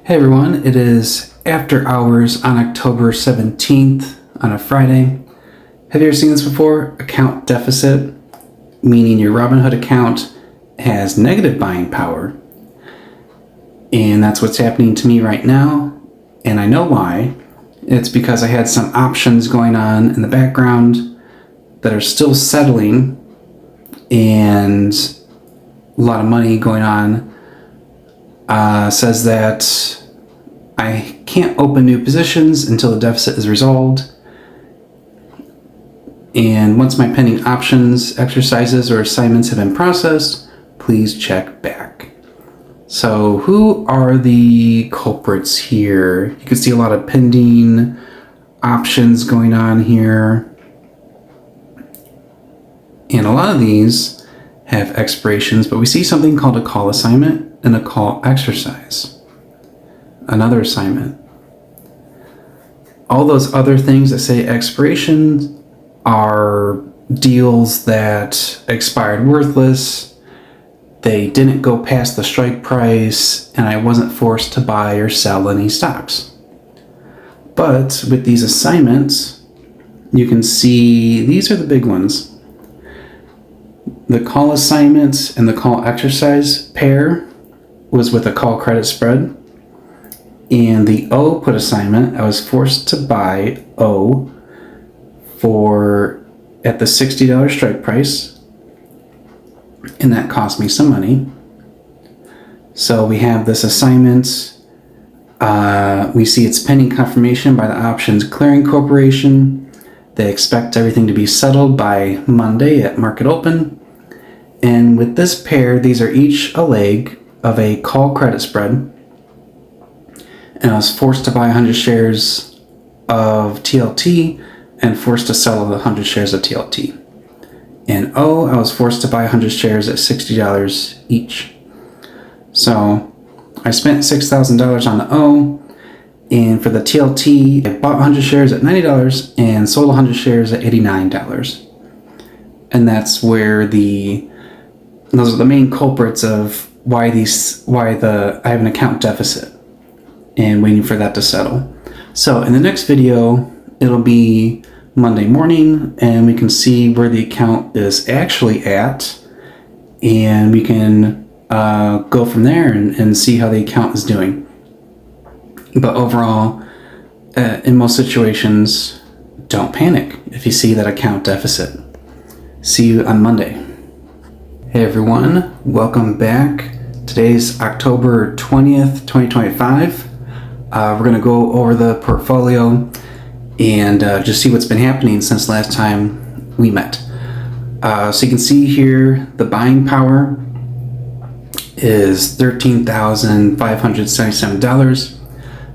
Hey everyone, it is after hours on October 17th on a Friday. Have you ever seen this before? Account deficit, meaning your Robinhood account has negative buying power. And that's what's happening to me right now. And I know why. It's because I had some options going on in the background that are still settling and a lot of money going on. Says that I can't open new positions until the deficit is resolved. And once my pending options, exercises, or assignments have been processed, please check back. So who are the culprits here? You can see a lot of pending options going on here. And a lot of these have expirations, but we see something called a call assignment and a call exercise. Another assignment. All those other things that say expiration are deals that expired worthless. They didn't go past the strike price, and I wasn't forced to buy or sell any stocks. But with these assignments, you can see these are the big ones. The call assignments and the call exercise pair was with a call credit spread. And the O put assignment, I was forced to buy O at the $60 strike price. And that cost me some money. So we have this assignment. We see it's pending confirmation by the Options Clearing Corporation. They expect everything to be settled by Monday at market open. And with this pair, these are each a leg of a call credit spread. And I was forced to buy 100 shares of TLT and forced to sell 100 shares of TLT. And O, I was forced to buy 100 shares at $60 each. So I spent $6,000 on the O. And for the TLT, I bought 100 shares at $90 and sold 100 shares at $89. And that's where those are the main culprits of why I have an account deficit and waiting for that to settle. So in the next video, it'll be Monday morning, and we can see where the account is actually at, and we can go from there and see how the account is doing. But overall, in most situations, don't panic if you see that account deficit. See you on Monday. Hey everyone, welcome back. Today's October 20th, 2025. We're going to go over the portfolio and just see what's been happening since last time we met. So you can see here the buying power is $13,577.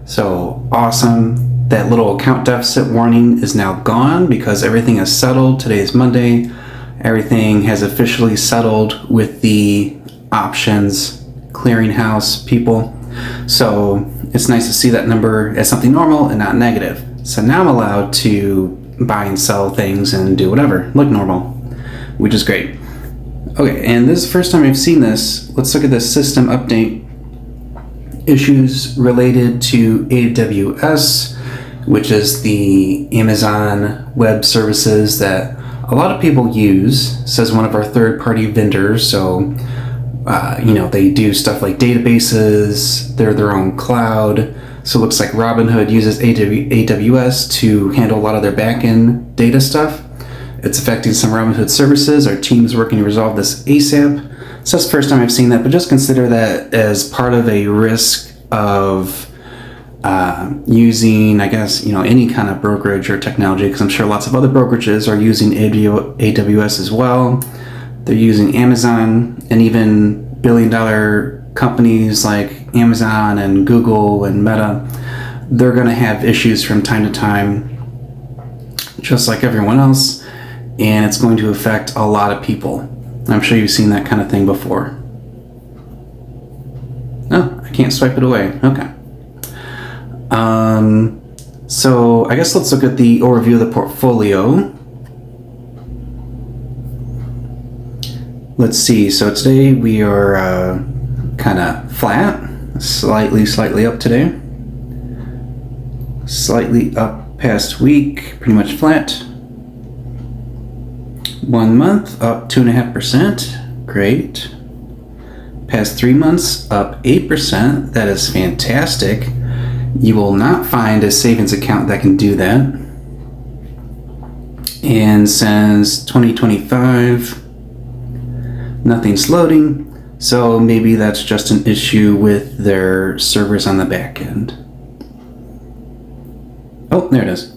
So awesome. That little account deficit warning is now gone because everything is settled. Today is Monday. Everything has officially settled with the options clearinghouse people. So it's nice to see that number as something normal and not negative. So now I'm allowed to buy and sell things and do whatever, look normal, which is great. Okay, and this is the first time I've seen this. Let's look at the system update. Issues related to AWS, which is the Amazon Web Services that a lot of people use, says one of our third-party vendors. So, they do stuff like databases, they're their own cloud. So it looks like Robinhood uses AWS to handle a lot of their back-end data stuff. It's affecting some Robinhood services. Our team is working to resolve this ASAP. So that's the first time I've seen that, but just consider that as part of a risk of using, I guess, any kind of brokerage or technology, because I'm sure lots of other brokerages are using AWS as well. They're using Amazon, and even billion-dollar companies like Amazon and Google and Meta, they're going to have issues from time to time, just like everyone else, and it's going to affect a lot of people. I'm sure you've seen that kind of thing before. Oh, I can't swipe it away. Okay. So I guess let's look at the overview of the portfolio. Let's see. So today we are kind of flat. Slightly up today. Slightly up past week, pretty much flat. 1 month up 2.5%. Great. Past 3 months up 8%. That is fantastic. You will not find a savings account that can do that. And since 2025, nothing's loading. So maybe that's just an issue with their servers on the back end. Oh, there it is.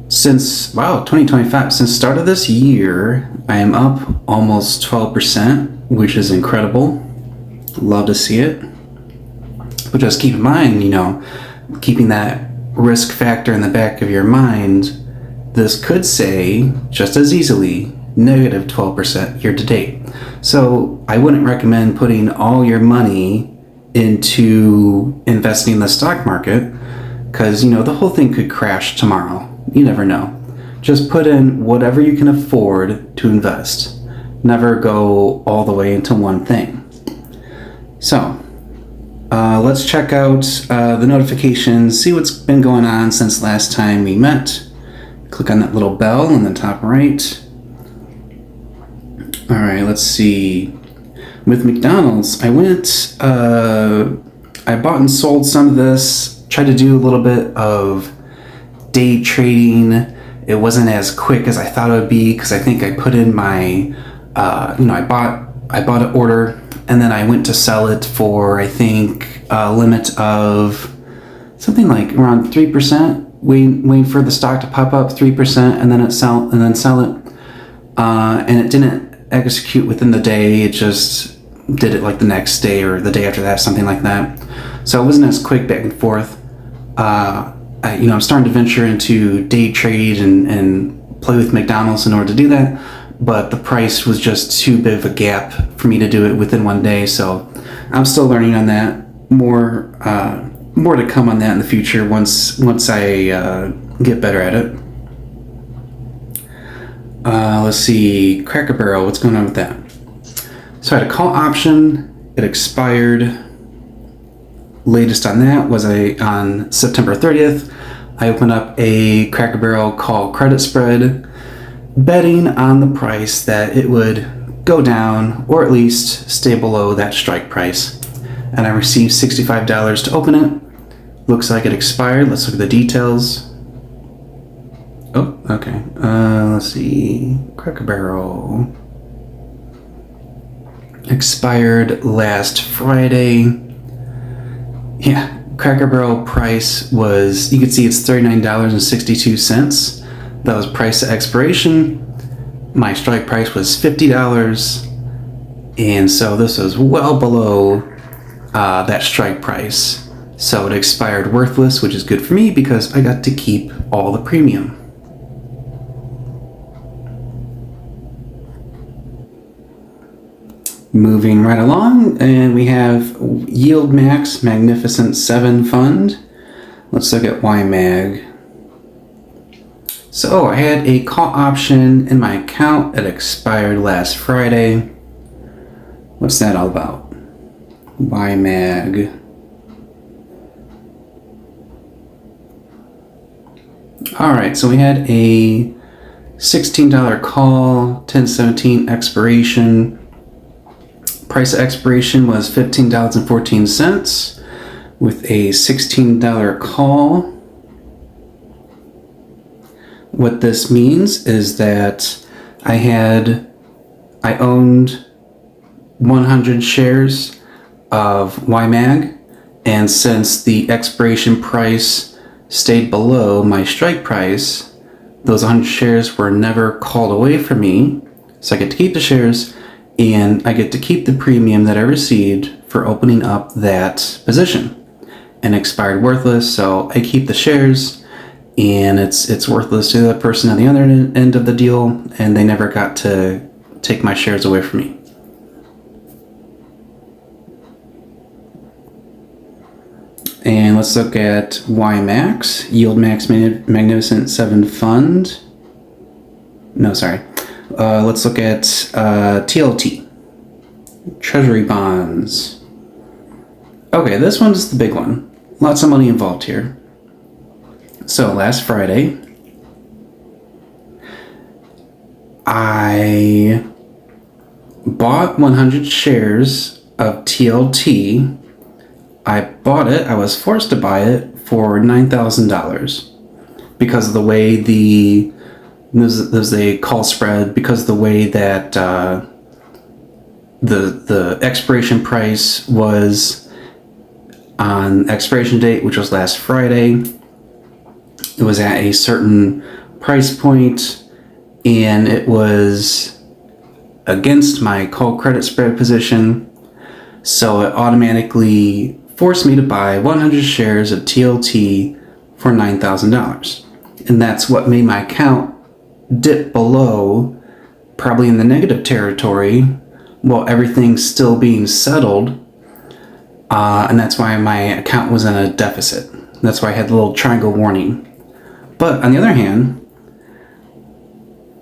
Since, 2025, since the start of this year, I am up almost 12%, which is incredible. Love to see it. But just keep in mind, keeping that risk factor in the back of your mind, this could say, just as easily, negative 12% year to date. So I wouldn't recommend putting all your money into investing in the stock market, because, the whole thing could crash tomorrow. You never know. Just put in whatever you can afford to invest. Never go all the way into one thing. So, let's check out the notifications, see what's been going on since last time we met. Click on that little bell in the top right. All right, let's see. With McDonald's, I bought and sold some of this. Tried to do a little bit of day trading. It wasn't as quick as I thought it would be, because I think I put in my, I bought an order, and then I went to sell it for, I think, a limit of something like around 3%. Waiting for the stock to pop up 3%, and then sell it. And it didn't execute within the day. It just did it like the next day or the day after that, something like that. So it wasn't as quick back and forth. I'm starting to venture into day trade and play with McDonald's in order to do that, but the price was just too big of a gap for me to do it within one day. So I'm still learning on that. More to come on that in the future once I get better at it. Let's see, Cracker Barrel, what's going on with that? So I had a call option, it expired. Latest on that was on September 30th. I opened up a Cracker Barrel call credit spread, betting on the price that it would go down or at least stay below that strike price. And I received $65 to open it. Looks like it expired. Let's look at the details. Oh, okay. Let's see. Cracker Barrel expired last Friday. Yeah, Cracker Barrel price was, you can see it's $39.62. That was price to expiration. My strike price was $50. And so this was well below that strike price. So it expired worthless, which is good for me because I got to keep all the premium. Moving right along, and we have YMAX Magnificent 7 Fund. Let's look at YMAG. So I had a call option in my account. It expired last Friday. What's that all about? YMAG. Alright, so we had a $16 call, 10/17 expiration. Price of expiration was $15.14 with a $16 call. What this means is that I owned 100 shares of YMAG, and since the expiration price stayed below my strike price, those 100 shares were never called away from me, so I get to keep the shares, and I get to keep the premium that I received for opening up that position. And expired worthless, so I keep the shares, and it's worthless to the person on the other end of the deal, and they never got to take my shares away from me. And let's look at YMAX, YMAX Magnificent 7 Fund. No, sorry. Let's look at TLT, Treasury Bonds. Okay, this one's the big one. Lots of money involved here. So last Friday, I bought 100 shares of TLT. I bought it, I was forced to buy it for $9,000 because of the way there's a call spread, because of the way that the expiration price was on expiration date, which was last Friday. It was at a certain price point, and it was against my call credit spread position, so it automatically forced me to buy 100 shares of TLT for $9,000. And that's what made my account dip below, probably in the negative territory, while everything's still being settled. And that's why my account was in a deficit. That's why I had the little triangle warning. But on the other hand,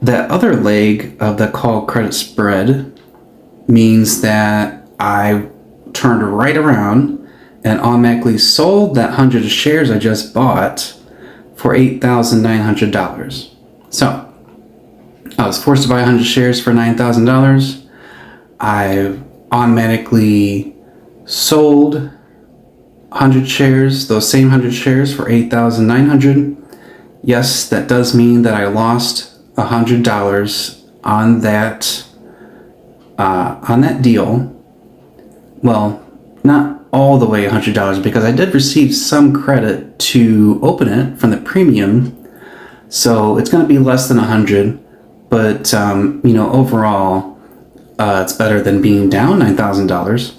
that other leg of the call credit spread means that I turned right around and automatically sold that 100 shares I just bought for $8,900. So I was forced to buy 100 shares for $9,000. I automatically sold 100 shares, those same 100 shares, for $8,900. Yes, that does mean that I lost $100 on that deal. Well, not all the way $100, because I did receive some credit to open it from the premium, so it's going to be less than 100. But overall, it's better than being down $9,000.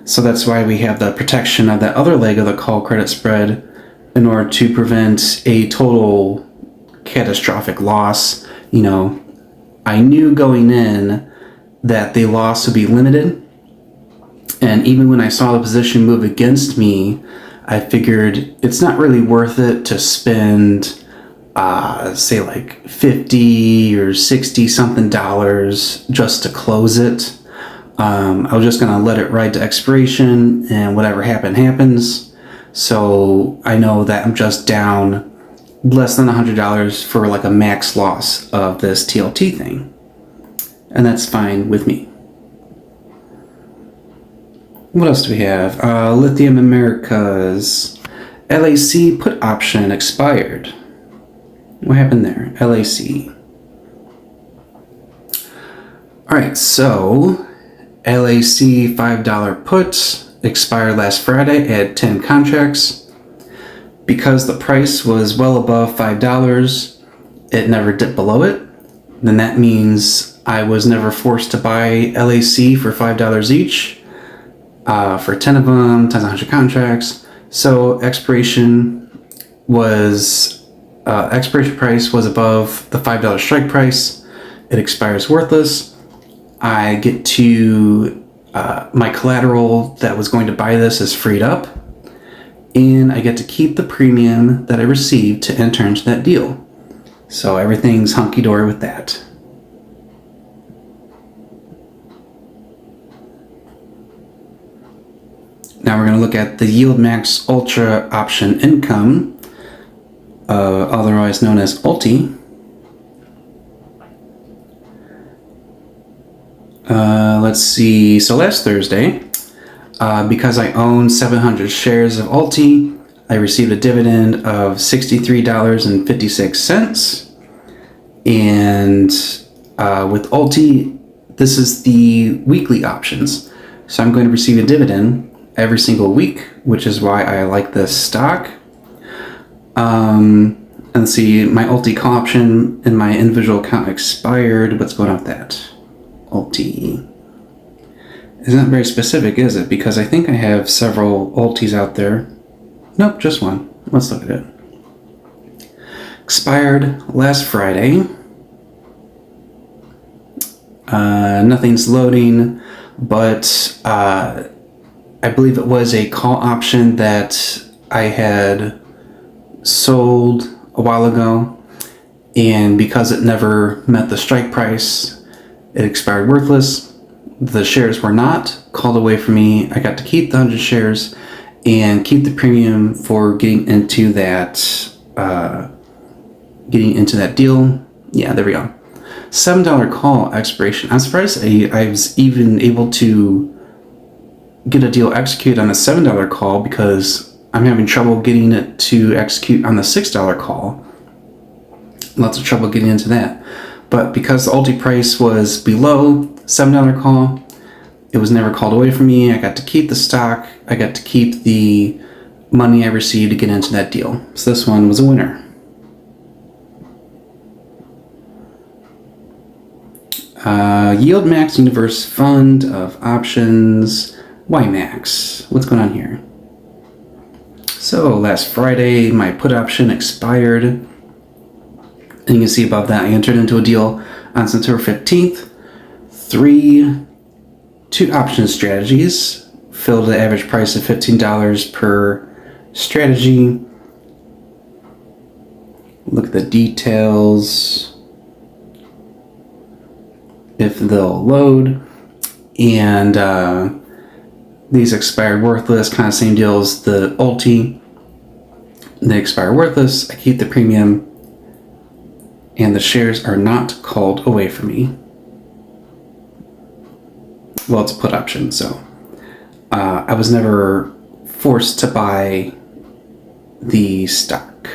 So that's why we have the protection of that other leg of the call credit spread, in order to prevent a total catastrophic loss. I knew going in that the loss would be limited. And even when I saw the position move against me, I figured it's not really worth it to spend, say like $50 or $60 something just to close it. I was just going to let it ride to expiration, and whatever happens. So I know that I'm just down less than $100 for like a max loss of this TLT thing. And that's fine with me. What else do we have? Lithium Americas LAC put option expired. What happened there? LAC. Alright, so LAC $5 put expired last Friday at 10 contracts. Because the price was well above $5, it never dipped below it. Then that means I was never forced to buy LAC for $5 each. For 10 of them, times 100 contracts. So expiration price was above the $5 strike price. It expires worthless. I get to, my collateral that was going to buy this is freed up, and I get to keep the premium that I received to enter into that deal. So everything's hunky-dory with that. Now we're going to look at the YMAX Ultra Option Income, otherwise known as ULTY. Let's see, so last Thursday, because I own 700 shares of ULTY, I received a dividend of $63.56. And with ULTY, this is the weekly options. So I'm going to receive a dividend every single week, which is why I like this stock. And let's see, my ULTY call option in my individual account expired. What's going on with that? ULTY. It's not very specific, is it? Because I think I have several ULTYs out there. Nope, just one. Let's look at it. Expired last Friday. Nothing's loading, but I believe it was a call option that I had sold a while ago, and because it never met the strike price, it expired worthless. The shares were not called away from me. I got to keep the 100 shares, and keep the premium for getting into that deal. Yeah, there we go. $7 call expiration. I'm surprised I was even able to get a deal executed on a $7 call, because I'm having trouble getting it to execute on the $6 call. Lots of trouble getting into that. But because the ULTY price was below $7 call, it was never called away from me. I got to keep the stock. I got to keep the money I received to get into that deal. So this one was a winner. YMAX Universe Fund of Options, YMAX. What's going on here? So last Friday, my put option expired. And you can see above that, I entered into a deal on September 15th. 2 option strategies, filled at the average price of $15 per strategy. Look at the details, if they'll load. And these expired worthless, kind of same deal as the ULTY. They expire worthless, I keep the premium, and the shares are not called away from me. Well, it's a put option, so I was never forced to buy the stock.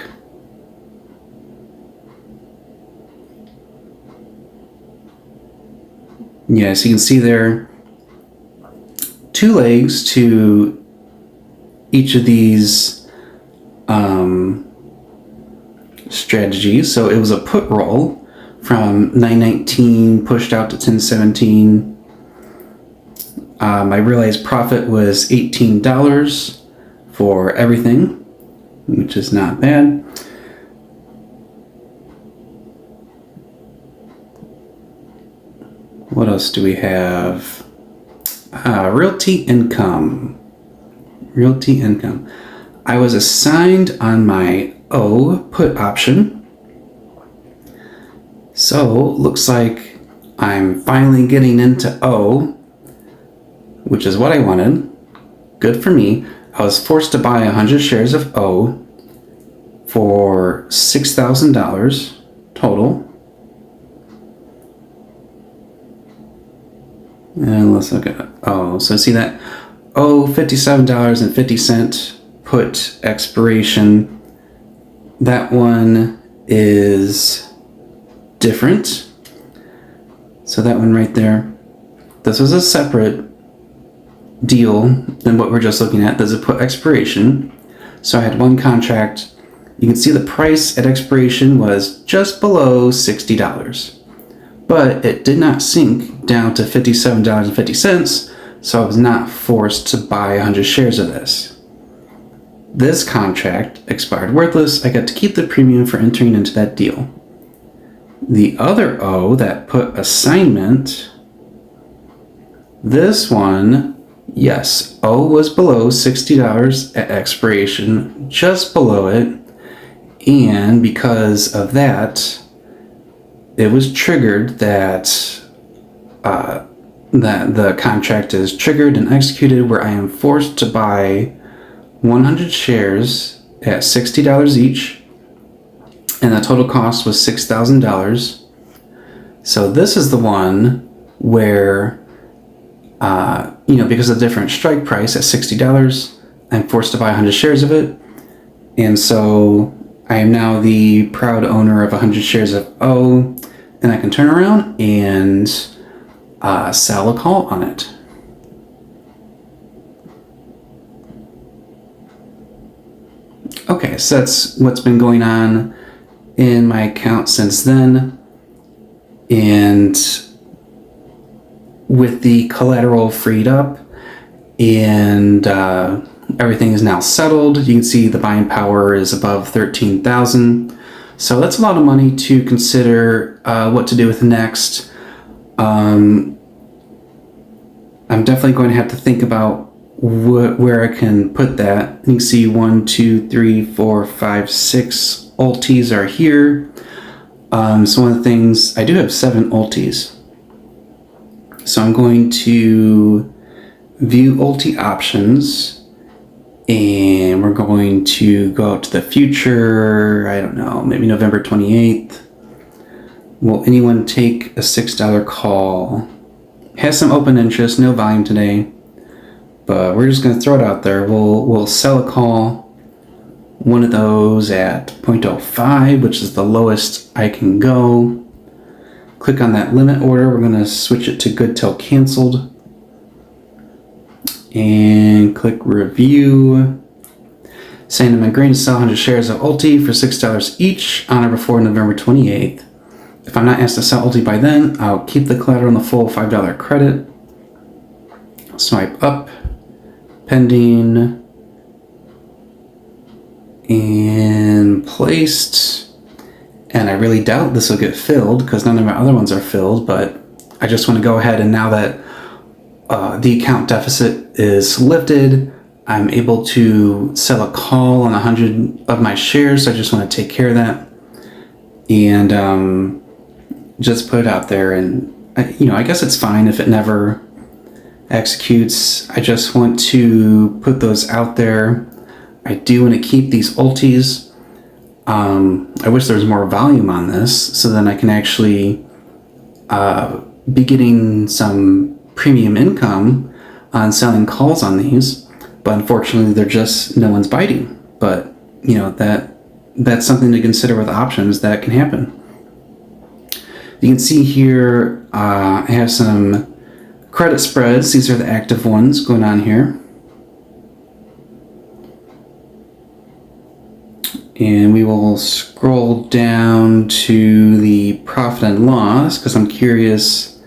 Yeah, so you can see there 2 legs to each of these strategies. So it was a put roll from 919 pushed out to 1017. My realized profit was $18 for everything, which is not bad. What else do we have? Realty income. Realty income. I was assigned on my O put option. So looks like I'm finally getting into O, which is what I wanted. Good for me. I was forced to buy 100 shares of O for $6,000 total. And let's look at O. So see that O, $57.50 put expiration. That one is different. So that one right there. This was a separate deal than what we're just looking at. There's a put expiration. So I had one contract. You can see the price at expiration was just below $60, but it did not sink down to $57.50, so I was not forced to buy 100 shares of this. This contract expired worthless. I got to keep the premium for entering into that deal. The other O, that put assignment, this one, yes, O was below $60 at expiration, just below it, and because of that, it was triggered that that the contract is triggered and executed where I am forced to buy 100 shares at $60 each, and the total cost was $6,000. So this is the one where because of the different strike price at $60, I'm forced to buy 100 shares of it. And so I am now the proud owner of 100 shares of O, and I can turn around and sell a call on it. Okay, so that's what's been going on in my account since then. And with the collateral freed up and everything is now settled, you can see the buying power is above 13,000. So that's a lot of money to consider what to do with next. I'm definitely going to have to think about where I can put that. You can see 1, 2, 3, 4, 5, 6 ULTYs are here. So one of the things, I do have 7 ULTYs. So I'm going to view ULTY options, And we're going to go out to the future, I don't know, maybe November 28th. Will anyone take a $6 call? Has some open interest, no volume today, but we're just going to throw it out there. We'll sell a call, one of those at 0.05, which is the lowest I can go. Click on that limit order. We're going to switch it to good till canceled. And click review. Saying I'm agreeing to sell 100 shares of ULTY for $6 each on or before November 28th. If I'm not asked to sell ULTY by then, I'll keep the collateral on the full $5 credit. Swipe up. Pending. And placed. And I really doubt this will get filled because none of my other ones are filled, but I just want to go ahead and now that the account deficit is lifted, I'm able to sell a call on 100 of my shares. So I just want to take care of that and just put it out there. And I guess it's fine if it never executes. I just want to put those out there. I do want to keep these ULTYs. I wish there was more volume on this so then I can actually be getting some premium income on selling calls on these, but unfortunately they're just no one's biting. But that's something to consider with options that can happen. You can see here I have some credit spreads. These are the active ones going on here, and we will scroll down to the profit and loss because I'm curious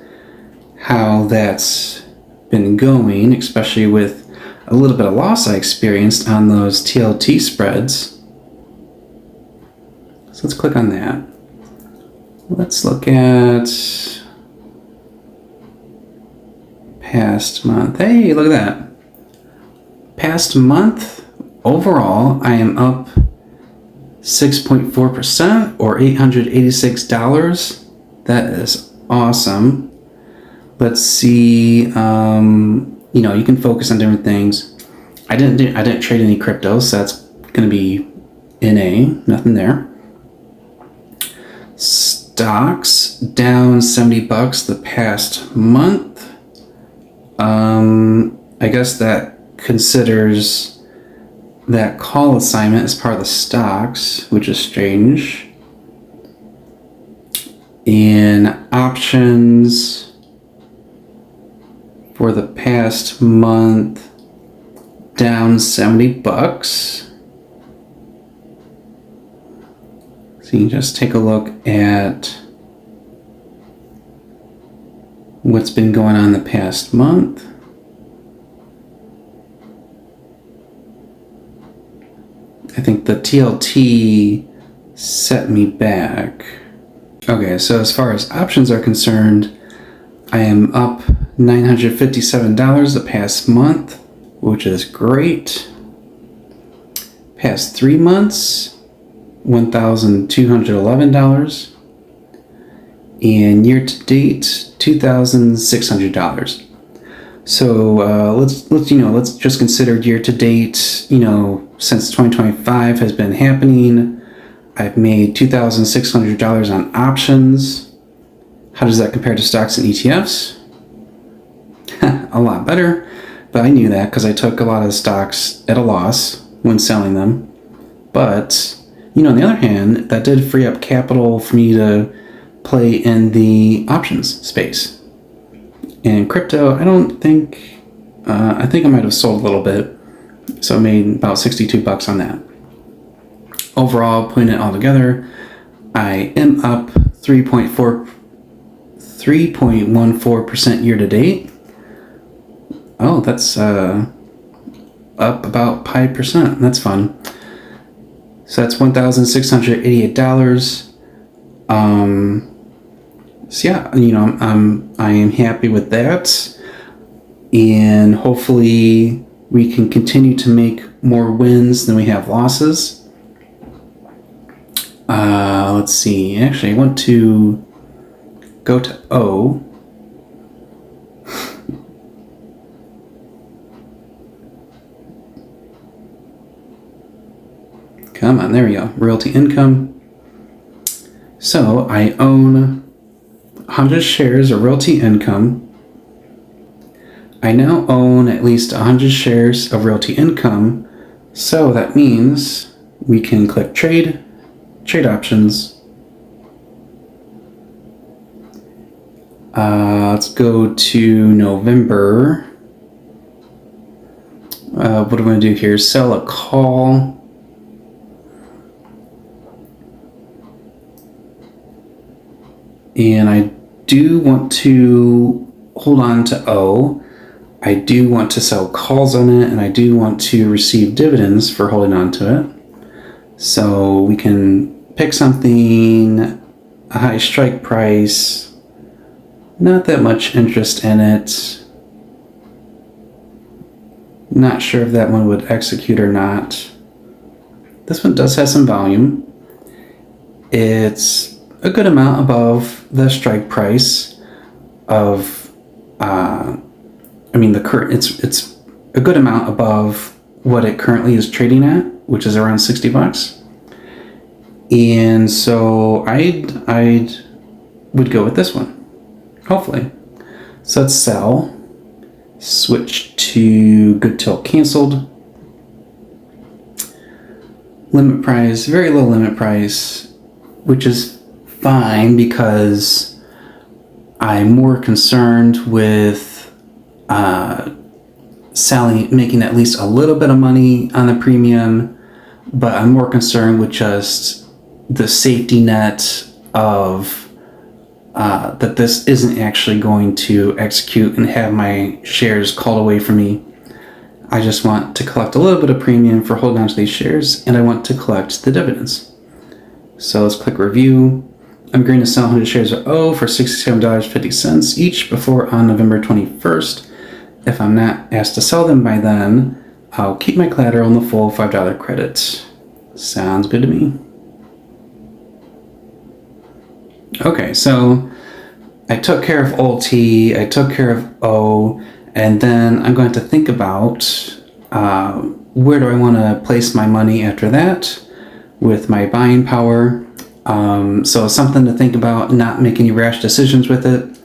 how that's been going, especially with a little bit of loss I experienced on those TLT spreads. So let's click on that. Let's look at past month. Hey, look at that. Past month, overall, I am up 6.4% or $886. That is awesome. Let's see, you can focus on different things. I didn't trade any crypto, so that's going to be NA, nothing there. Stocks down $70 the past month. I guess that considers that call assignment as part of the stocks, which is strange. In options for the past month, down $70. So you can just take a look at what's been going on the past month. I think the TLT set me back. Okay, so as far as options are concerned, I am up $957 the past month, which is great. Past 3 months, $1,211. And year to date, $2,600. So let's just consider year to date. Since 2025 has been happening, I've made $2,600 on options. How does that compare to stocks and ETFs? A lot better, but I knew that because I took a lot of the stocks at a loss when selling them. But on the other hand, that did free up capital for me to play in the options space. And crypto, I think I might have sold a little bit, so I made about $62 on that. Overall, putting it all together, I am up 3.14% year to date. Oh, that's up about 5%. That's fun. So that's $1,688. So yeah, I am happy with that, and hopefully we can continue to make more wins than we have losses. Let's see. Actually, I want to go to O. Come on, there we go. Royalty income. So I own 100 shares of Royalty income. I now own at least 100 shares of Royalty income. So that means we can click trade, trade options. Let's go to November. What do we want to do here? Sell a call. And I do want to hold on to O. I do want to sell calls on it, and I do want to receive dividends for holding on to it. So we can pick something, a high strike price, not that much interest in it. Not sure if that one would execute or not. This one does have some volume. It's a good amount above the strike price of, it's a good amount above what it currently is trading at, which is around $60. And so I would go with this one, hopefully. So let's sell. Switch to good till canceled. Limit price, very low limit price, which is fine because I'm more concerned with making at least a little bit of money on the premium, but I'm more concerned with just the safety net of that this isn't actually going to execute and have my shares called away from me. I just want to collect a little bit of premium for holding on to these shares, and I want to collect the dividends. So let's click review. I'm going to sell 100 shares of O for $67.50 each before on November 21st. If I'm not asked to sell them by then, I'll keep my collateral in the full $5 credit. Sounds good to me. Okay, so I took care of ULTY, I took care of O, and then I'm going to think about where do I want to place my money after that with my buying power. So something to think about, not make any rash decisions with it.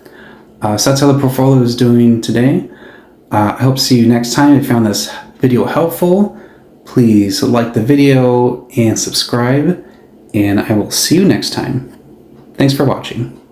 So that's how the portfolio is doing today. I hope to see you next time. If you found this video helpful, please like the video and subscribe, and I will see you next time. Thanks for watching.